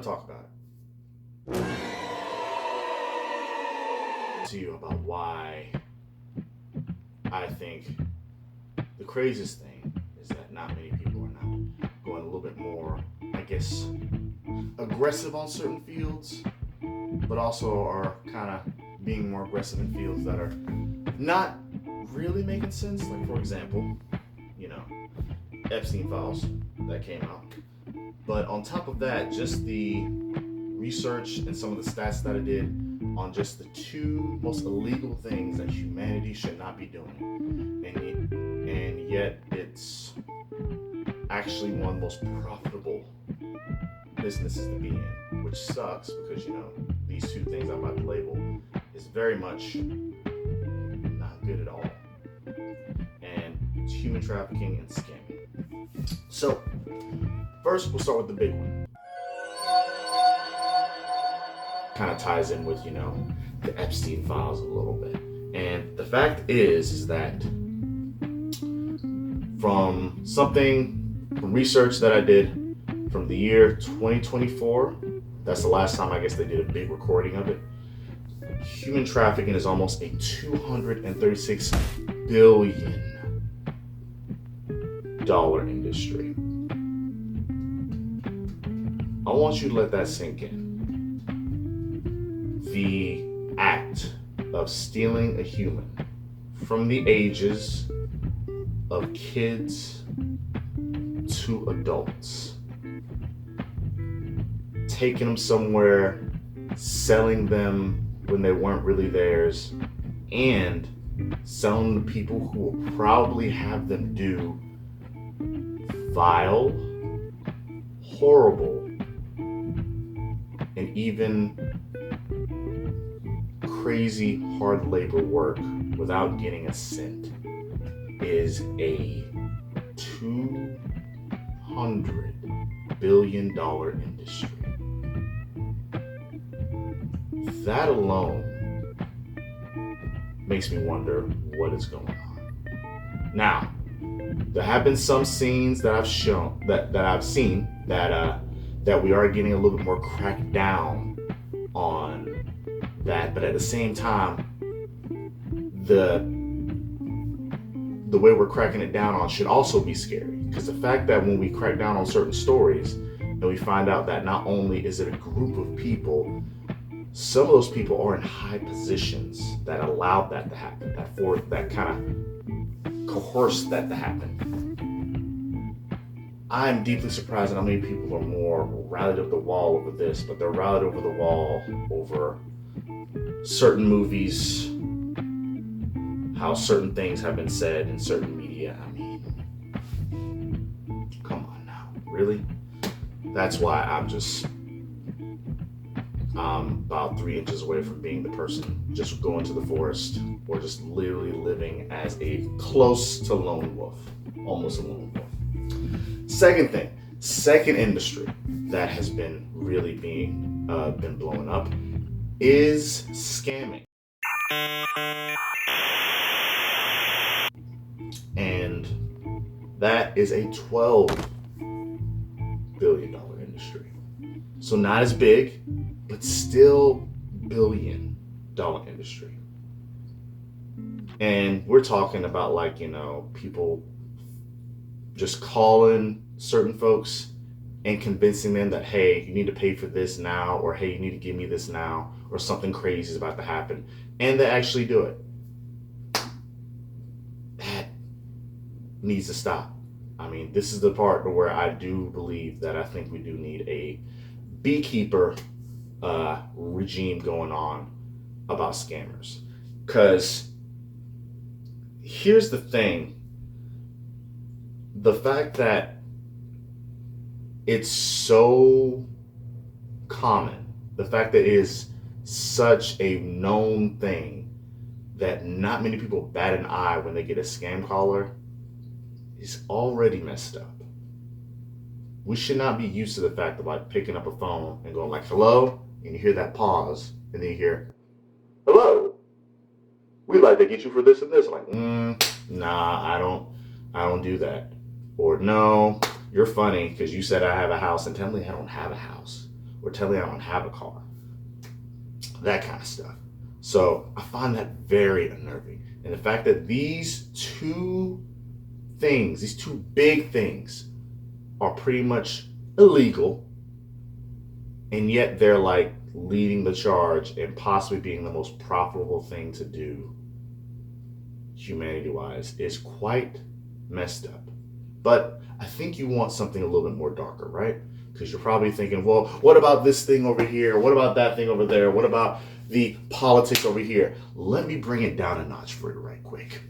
to talk about it. To you about why I think the craziest thing is that not many people are not going a little bit more, I guess, aggressive on certain fields, but also are kind of being more aggressive in fields that are not really making sense. Like, for example, you know, Epstein files that came out. But on top of that, just the research and some of the stats that I did on just the two most illegal things that humanity should not be doing. And yet it's actually one of the most profitable businesses to be in, which sucks because, you know, these two things I'm about to label is very much not good at all. And it's human trafficking and scamming. So, first we'll start with the big one. Kind of ties in with, you know, the Epstein files a little bit. And the fact is that from research that I did from the year 2024, that's the last time I guess they did a big recording of it, human trafficking is almost a $236 billion industry. I want you to let that sink in. The act of stealing a human from the ages of kids to adults, taking them somewhere, selling them when they weren't really theirs, and selling them to people who will probably have them do vile, horrible, and even crazy hard labor work without getting a cent is a $200 billion industry. That alone makes me wonder what is going on. Now, there have been some scenes that I've shown that I've seen that we are getting a little bit more cracked down on that, but at the same time, the way we're cracking it down on should also be scary, because the fact that when we crack down on certain stories and we find out that not only is it a group of people, some of those people are in high positions that allowed that to happen, that kind of coerced that to happen. I'm deeply surprised at how many people are more rallied over the wall over this, but they're rallied over the wall over certain movies, how certain things have been said in certain media. I mean, come on now, really? That's why I'm about 3 inches away from being the person just going to the forest or just literally living as a close to lone wolf, almost a lone wolf. Second industry that has been really been blowing up is scamming. And that is a $12 billion industry. So not as big, but still $1 billion industry. And we're talking about, like, you know, people just calling certain folks and convincing them that, hey, you need to pay for this now, or hey, you need to give me this now, or something crazy is about to happen. And they actually do it. That needs to stop. I mean, this is the part where I do believe that I think we do need a beekeeper regime going on about scammers. Because here's the thing. The fact that it's so common, the fact that it is such a known thing that not many people bat an eye when they get a scam caller is already messed up. We should not be used to the fact of, like, picking up a phone and going like, hello, and you hear that pause, and then you hear, hello, we'd like to get you for this and this. Like, nah, I don't do that. Or, no, you're funny because you said I have a house, and technically I don't have a house. or telling I don't have a car, that kind of stuff. So I find that very unnerving. And the fact that these two things, these two big things, are pretty much illegal, and yet they're like leading the charge and possibly being the most profitable thing to do humanity wise is quite messed up. But I think you want something a little bit more darker, right? Because you're probably thinking, well, what about this thing over here? What about that thing over there? What about the politics over here? Let me bring it down a notch for you right quick.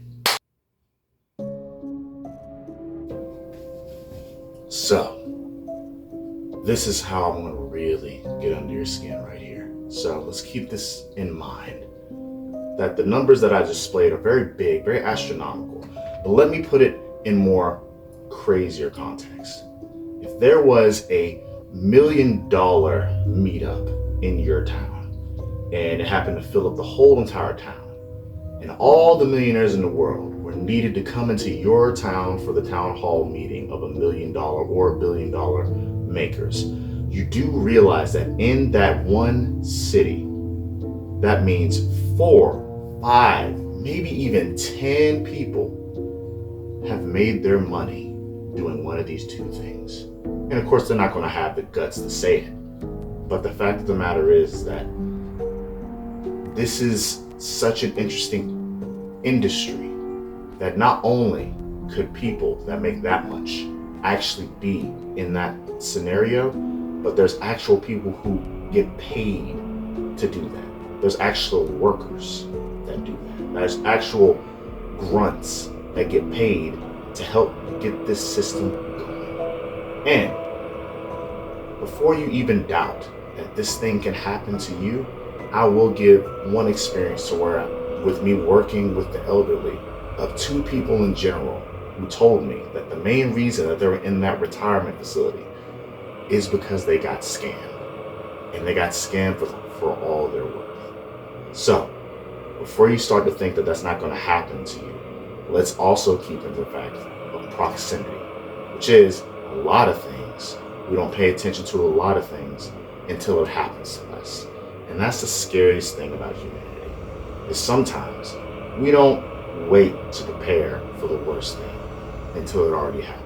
So, this is how I'm going to really get under your skin right here. So let's keep this in mind, that the numbers that I just displayed are very big, very astronomical. But let me put it in more crazier context. If there was a $1 million meetup in your town, and it happened to fill up the whole entire town, and all the millionaires in the world were needed to come into your town for the town hall meeting of $1 million or $1 billion makers, you do realize that in that one city, that means 4, 5, maybe even 10 people have made their money doing one of these two things. And of course, they're not going to have the guts to say it. But the fact of the matter is that this is such an interesting industry that not only could people that make that much actually be in that scenario, but there's actual people who get paid to do that. There's actual workers that do that. There's actual grunts that get paid to help get this system going. And before you even doubt that this thing can happen to you, I will give one experience to where, with me working with the elderly, of 2 people in general who told me that the main reason that they were in that retirement facility is because they got scammed. And they got scammed for all their worth. So, before you start to think that that's not going to happen to you, let's also keep in the fact of proximity, which is a lot of things. We don't pay attention to a lot of things until it happens to us. And that's the scariest thing about humanity, is sometimes we don't wait to prepare for the worst thing until it already happens.